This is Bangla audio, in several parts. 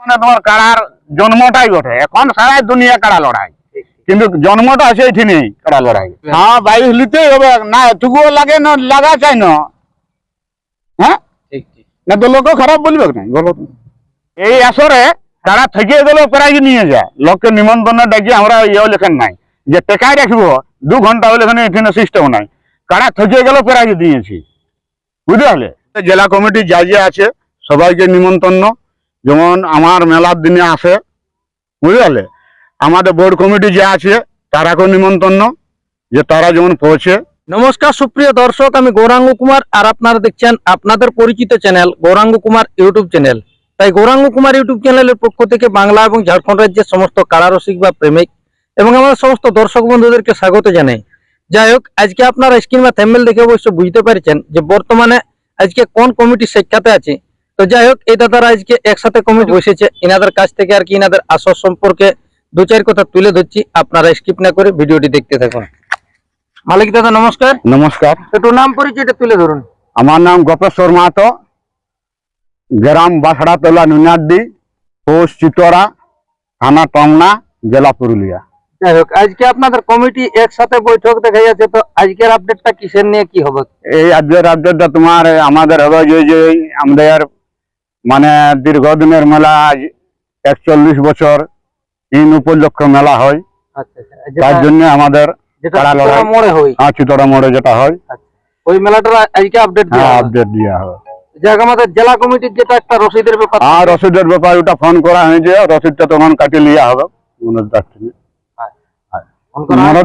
মানে তোমার কাড়ার জন্মটাই বটে, এখন সারা দুনিয়া কাড়া লড়াই, কিন্তু জন্মটা আছে এটি নেই কাড়া লড়াই। হ্যাঁ 22 লিতেই হবে না, এটুকুও লাগে না, লাগা চাই না। হ্যাঁ না তো লোক খারাপ বলবে না, বলো এই আসরে কাড়া থেকে গেল প্রাইজ নিয়ে যায়, লোককে নিমন্ত্রণ ডাকি আমরা ইয়েও লেখেন নাই যে টেকায় রাখবো 2 ঘন্টা হলে এখানে সিস্টেম নাই, কাড়া থেকে গেল প্রাইজ দিয়েছি, বুঝতে পারলে। জেলা কমিটি যা যে আছে সবাইকে নিমন্ত্রণ, যেমন আমার মেলার দিনে আসে, বুঝতে পারলে। আমাদের বোর্ড কমিটি যে আছে তারাকেও নিমন্ত্রণ, যে তারা যেমন পৌঁছে। নমস্কার সুপ্রিয় দর্শক, আমি গৌরাঙ্গ কুমার আর আপনারা দেখছেন আপনাদের পরিচিত channel Gauranga Kumar YouTube channel. তাই গৌরাঙ্গ কুমার ইউটিউব চ্যানেলের পক্ষ থেকে বাংলা এবং ঝাড়খণ্ড রাজ্যের সমস্ত কাড়ারসিক বা প্রেমিক এবং আমাদের সমস্ত দর্শক বন্ধুদেরকে স্বাগত জানাই। যাই হোক, আজকে আপনারা স্ক্রিন বা থাম্বনেল দেখে অবশ্য বুঝতে পারছেন যে বর্তমানে আজকে কোন কমিটির সাক্ষাতে আছে। তো যাই হোক, এই দাদারা আজকে একসাথে কমিটি বসেছে, এনাদের কাছ থেকে আর কি এনাদের আসর সম্পর্কে 2-4 কথা তুলে ধরছি, আপনারা স্কিপ না করে ভিডিওটি দেখতে থাকুন। মালিক দাদা নমস্কার। নমস্কার। একটু নাম পরিচয়টা তুলে ধরুন। আমার নাম গোপেশ্বর মাহাতো, গ্রাম বাসড়াতলা নুনিয়াদি, পোস্ট চিতরা, থানা টংনা, জেলা পুরুলিয়া। যাই হোক, আজকে আপনাদের কমিটি একসাথে বৈঠক দেখা যাচ্ছে, তো আজকের আপডেটটা কিসের নিয়ে কি হবে? এই আজকের আপডেটটা তোমার আমাদের হবে যে আমাদের মানে দীর্ঘদিনের মেলা, আজ 41 বছর ইন উপলক্ষ মেলা হয়। আচ্ছা, তার জন্য আমাদের মোড়ে হয়, চিতরা মোড়ে যেটা হয়, ওই মেলাটার আজকে আপডেট দেওয়া হবে। যাক, আমাদের জেলা কমিটির যেটা একটা রসিদের ব্যাপার, রসিদের ব্যাপার ওটা ফোন করা হয়েছে, রসিদটা তখন কাটিয়ে লিয়া হবে। মনের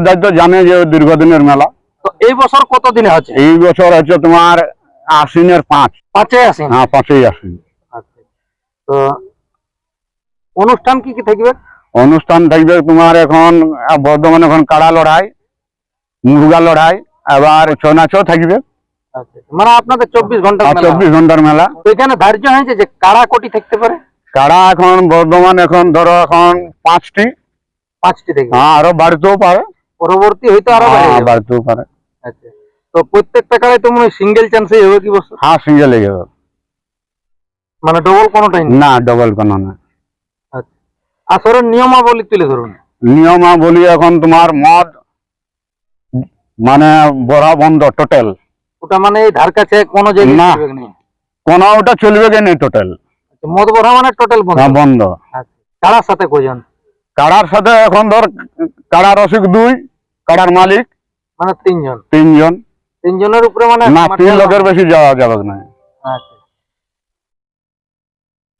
দায়িত্ব জানে যে দীর্ঘদিনের মেলা। তো এই বছর কত দিনে হচ্ছে? এই বছর হচ্ছে তোমার আশ্বিনের 5 আশ্বিন। হ্যাঁ 5ই আশ্বিন। তো অনুষ্ঠান কি কি থাকবে? অনুষ্ঠান থাকবে তোমার এখন বর্ধমানে এখন কাড়া লড়াই, মুরগা লড়াই, আবার ছৌ নাচও থাকবে। মানে আপনাদের 24 ঘন্টার মেলা। তো এখানে ধার্য হয়েছে যে কাড়া কোটি থাকতে পারে? কাড়া এখন বর্ধমান এখন ধরো এখন 5টি থাকবে। হ্যাঁ, আরো বাড়তেও পারে, পরবর্তী হয়তো আরো বাড়তেও পারে। আচ্ছা, তো প্রত্যেকটা কাড়াই তো মনে হয় সিঙ্গেল চান্সই হবে কি বছর? হ্যাঁ সিঙ্গেল হয়ে যাবে, মানে ডবল কোনোটাই না, ডবল কোনো না। আচ্ছা, আসরের নিয়মাবলী তুলে ধরুন। নিয়মাবলী এখন তোমার মদ মানে বড়া বন্ধ টোটাল। ওটা মানে এই ধার কাছে কোনো জায়গায় না, চলবে না? কোনো ওটা চলবে কি নেই টোটাল। মদ বড়া মানে টোটাল বন্ধ? বন্ধ। আচ্ছা, কাড়ার সাথে কয়জন? কাড়ার সাথে এখন ধর কাড়ার রসিক 2, কাড়ার মালিক মানে 3 জন। 3 জন। 3 জনের উপরে মানে না, 3 লোকের বেশি যাওয়া যাবে না। আচ্ছা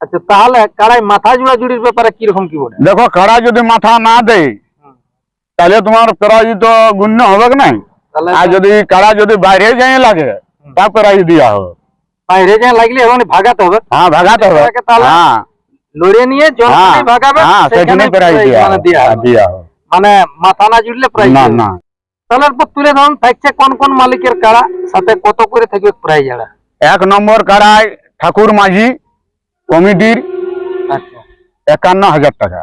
আচ্ছা, তাহলে কাড়াই মাথা জোড়া জুড়ির ব্যাপারে কিরকম কি বলে? দেখো, কাড়া যদি মাথা না দেয় তাহলে তোমার প্রাইজ তো গুণ্য হবে না, আর যদি কাড়া যদি বাইরে যাই লাগে তা প্রাইজ দেওয়া হবে। বাইরে যাই লাগলে এখন ভাগাতে হবে। হ্যাঁ ভাগাতে হবে, হ্যাঁ লড়ে নিয়ে যখন ভাগাবে সেখানে প্রাইজ দেওয়া হবে, মানে মাথা না জুড়লে প্রাইজ না না। তাহলে তুলে ধরুন থাকছে কোন কোন মালিকের কাড়া, সাথে কত করে থাকবে প্রাইজ? 1 নম্বর কাড়ায় ঠাকুর মাঝি কমিটির। আচ্ছা, 51,000 টাকা।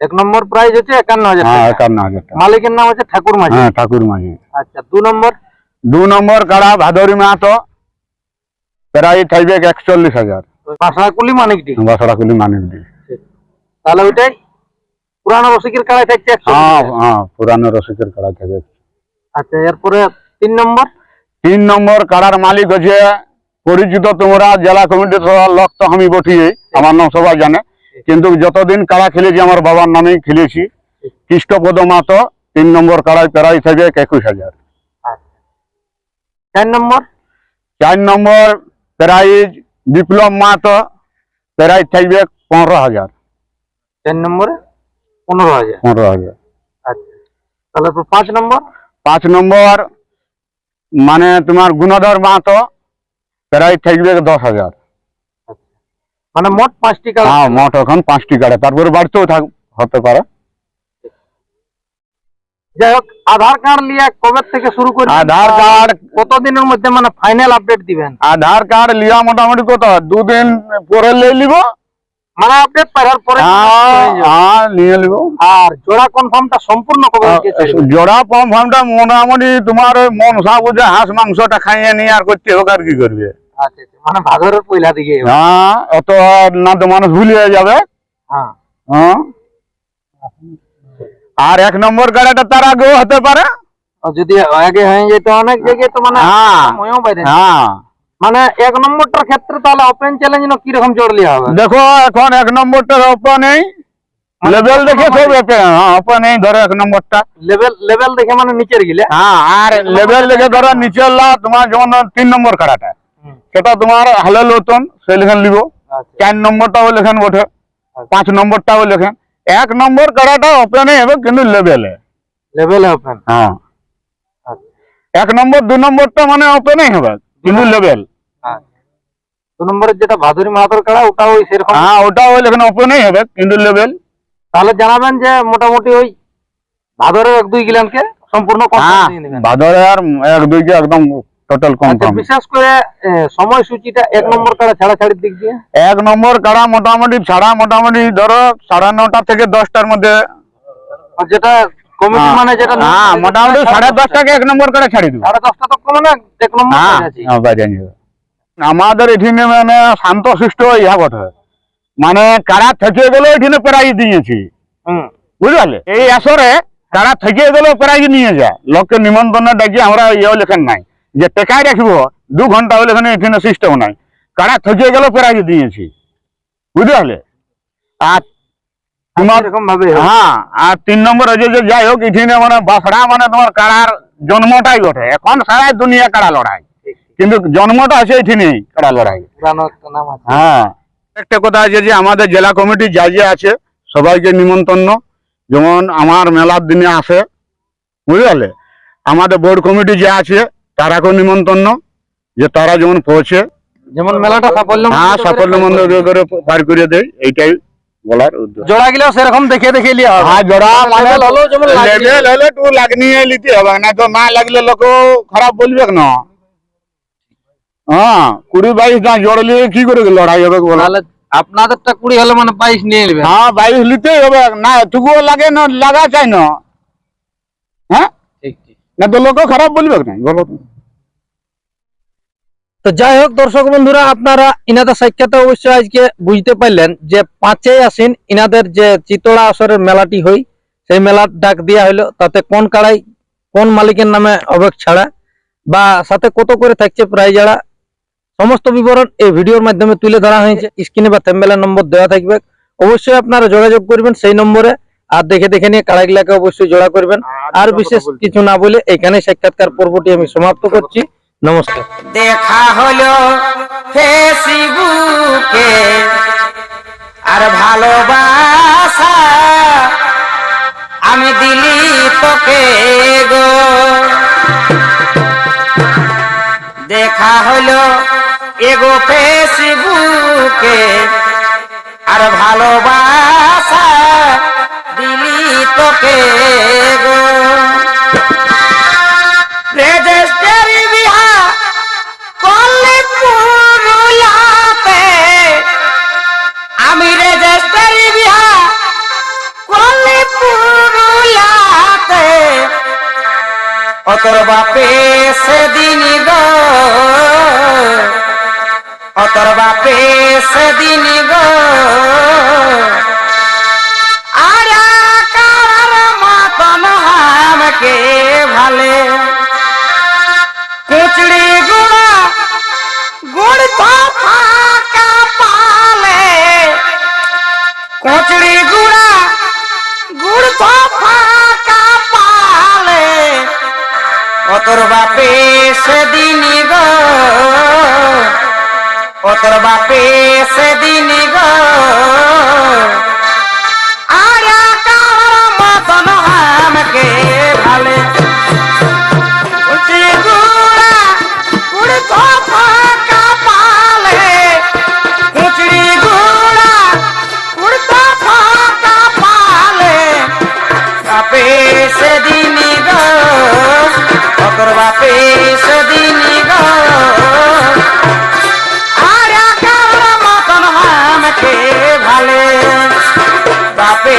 1 নম্বর প্রাইজ হচ্ছে 51,000 টাকা। 51,000 টাকা। মালিকের নাম হচ্ছে ঠাকুর মাঝি। হ্যাঁ ঠাকুর মাঝি। আচ্ছা, 2 নম্বর কাড়া ভাদরি মাহাতো, প্রাইজ থাকবে 41,000। বাসড়াকুলি মানিকডি। বাসড়াকুলি মানিকডি। তাহলে ওইটাই পুরানো রসিকের কাড়াই থাকছে 100। হ্যাঁ পুরানো রসিকের কাড়া থাকবে। আচ্ছা, এরপরে 3 নম্বর। 3 নম্বর কাড়ার মালিক হচ্ছে পরিচিত, তোমরা জেলা কমিটির লোক তো আমি বটিয়ে, আমার নাম সবাই জানে, কিন্তু যতদিন কাড়া খেলেছি আমার বাবার নামেই খেলেছি, কৃষ্ণপদ মাহাতো। 3 নম্বর কাড়ায় প্রাইজ থাকবে 21,000। 4 নম্বর। 4 নম্বর প্রাইজ বিপ্লব মাহাতো, প্রাইজ থাকবে 15,000। 4 নম্বরে 15,000। আচ্ছা, তাহলে 5 নম্বর। 5 নম্বর মানে তোমার গুণধর মাহাতো, প্রাইজ থাকবে 10,000। মানে মোট 5টি কাড়া। হ্যাঁ মোট এখন 5টি কাড়া, তারপরে বাড়তেও হতে পারে। যাই হোক, আধার কার্ড লিয়া কবে থেকে শুরু করি? আধার কার্ড কতদিনের মধ্যে মানে ফাইনাল আপডেট দিবেন? আধার কার্ড লিয়া মোটামুটি কত 2 দিন পরে নিব, মানে আপডেট পাওয়ার পরে নিয়ে নিব। আর জোড়া কনফার্মটা সম্পূর্ণ কবে? জোড়া কনফার্মটা মোটামুটি তোমার মনসা বুঝে হাঁস মাংসটা খাইয়ে নিয়ে আর করতে হোক, আর কি করবে। আচ্ছা, মানে ভাদরের পয়লা দিকে হ্যাঁ অত না তো মানুষ ভুলিয়ে যাবে। হ্যাঁ হ্যাঁ আর 1 নম্বর কাড়াটা তার আগেও হতে পারে। আর যদি আগে হয়ে যেত অনেক জায়গায় তো মানে হ্যাঁ সময়ও বাইরে হ্যাঁ মানে 1 নম্বরটার ক্ষেত্রে তাহলে ওপেন চ্যালেঞ্জ না কি রকম জড়লি হবে? দেখো এখন 1 নম্বরটার ওপেন এই লেভেল দেখে সব ওপেন এই ধরো 1 নম্বরটা লেভেল দেখে মানে নিচের গিলে। হ্যাঁ আর লেভেল দেখে ধরো নিচের তোমার যেমন 3 নম্বর কাড়াটা সেটা তোমার হালে লতন সে লেখেন লিব, 4 নম্বরটাও লেখেন বটে, 5 নম্বরটাও লেখেন। 1 নম্বর কাড়াটা ওপেনে হবে কিন্তু লেভেলে ওপেন। হ্যাঁ 1 নম্বর 2 নম্বরটা মানে ওপেনেই হবে কিন্তু লেভেল। 2 নম্বরের যেটা ভাদুরী মাহাতর কাড়া ওটা ওই সেরকম। হ্যাঁ ওটাও লেখেন ওপেনেই হবে কিন্তু লেভেল। তাহলে জানাবেন যে মোটামুটি ওই ভাদরের 1-2 গিলানকে সম্পূর্ণ হ্যাঁ দিয়ে দিবেন। ভাদরে আর 1-2 কে একদম টোটাল কনফার্ম। বিশেষ করে সময়সূচিটা 1 নম্বর কাড়া ছাড়াছাড়ির দিক দিয়ে 1 নম্বর কাড়া মোটামুটি ছাড়া মোটামুটি ধরো 9:30 থেকে 10টার মধ্যে। আর যেটা কমিটি মানে যেটা হ্যাঁ মোটামুটি 10:30টাকে 1 নম্বর কাড়া ছাড়ি দিব। 10:30 তক মানে 1 নম্বর হ্যাঁ কাড়া আছে। বাইরে যাবে। আমাদের এখানে মানে শান্তশিষ্ট ইহা কথা মানে কারা থেকে গেলে এখানে প্রাইজ দিয়েছি বুঝলে। এই আসরে কারা থেকে গেলে প্রাইজ নিয়ে যায় লোককে নিমন্ত্রণ ডাকি আমরা ইয়েও লেখেন নাই যে টেকায় রাখবো 2 ঘন্টা হলে এখানে সিস্টেম নাই। কারা থেকে গেলে প্রাইজ দিয়েছি বুঝলে। আর তোমার এরকম ভাবে হ্যাঁ আর 3 নম্বর যে যাই হোক এখানে মানে বাসড়া মানে তোমার কাড়ার জন্মটাই ঘটে। এখন সারা দুনিয়া কাড়া লড়াই কিন্তু জন্মটা আছে এখানেই কাড়া লড়াই। নাম আছে। হ্যাঁ একটা কথা আছে যে আমাদের জেলা কমিটি যা যা আছে সবাইকে নিমন্ত্রণ, যেমন আমার মেলার দিনে আসে বুঝলে। আমাদের বোর্ড কমিটি যা আছে তারাকেও নিমন্ত্রণ যে তারা যেমন পৌঁছে যেমন মেলাটা সাফল্য হ্যাঁ সাফল্যমণ্ড করে পার করে দেয় এইটাই বলার উদ্দেশ্য। জোড়া গিলাও সেরকম দেখে দেখে লিয়া হবে। হ্যাঁ জোড়া মানে হলো যেমন লেভেল হলে একটু লাগনিয়ে নিতে হবে না তো না লাগলে লোক খারাপ বলবে না। হ্যাঁ 20-22টা জড়লে কি করে লড়াই হবে বলো। তাহলে আপনাদেরটা 20 হলে মানে 22 নিয়ে নেবেন। হ্যাঁ 22 নিতেই হবে না এটুকুও লাগে না লাগা চাই না। হ্যাঁ ঠিক ঠিক। না তো লোক খারাপ বলবে না বলো। তো যাই হোক দর্শক বন্ধুরা আপনারা ইনাদের সাক্ষাতে অবশ্যই আজকে বুঝতে পারলেন যে 5ই আশ্বিন ইনাদের যে চিতড়া আসরের মেলাটি হয় সেই মেলার ডাক দেওয়া হলো। তাতে কোন কাড়াই কোন মালিকের নামে অবেক ছাড়া বা সাথে কত করে থাকছে প্রাইজাড়া সমস্ত বিবরণ এই ভিডিওর মাধ্যমে তুলে ধরা হয়েছে। স্ক্রিনে বা থাম্বনেলের নম্বর দেওয়া থাকবে, অবশ্যই আপনারা যোগাযোগ করবেন সেই নম্বরে। আর দেখে দেখে নিয়ে কাড়াগুলাকে অবশ্যই জোড়া করবেন। আর বিশেষ কিছু না বলে এখানে সাক্ষাৎকার পর্বটি আমি সমাপ্ত করছি। নমস্কার। দেখা হলো ফেসবুকে আর ভালোবাসা আমি দিলি তোকে গো। দেখা হলো এগো ফেসবুকে আর ভালোবাসা দিলি তোকে গো। রেজিস্ট্রি বিহা করলে পুরুলাতে আমি রেজিস্ট্রি বিহা করলে পুরুলাতে ও তোর বাপে সেদিন গো ও তোর বাপে সেদিন গো আর কার মতন আমাকে ভালে কুচড়ি গুড়া গুড় তো ফাঁকা পালে কুচড়ি গুড়া গুড় তো ফাঁকা পালে ও তোর বাপে সেদিন গো ও তোর বাপে সেদিন গো আর কার মতন আমাকে ভালে সেদিন গো তোর বাপে সেদিন গো আর কার মতন আমাকে ভালে বাপে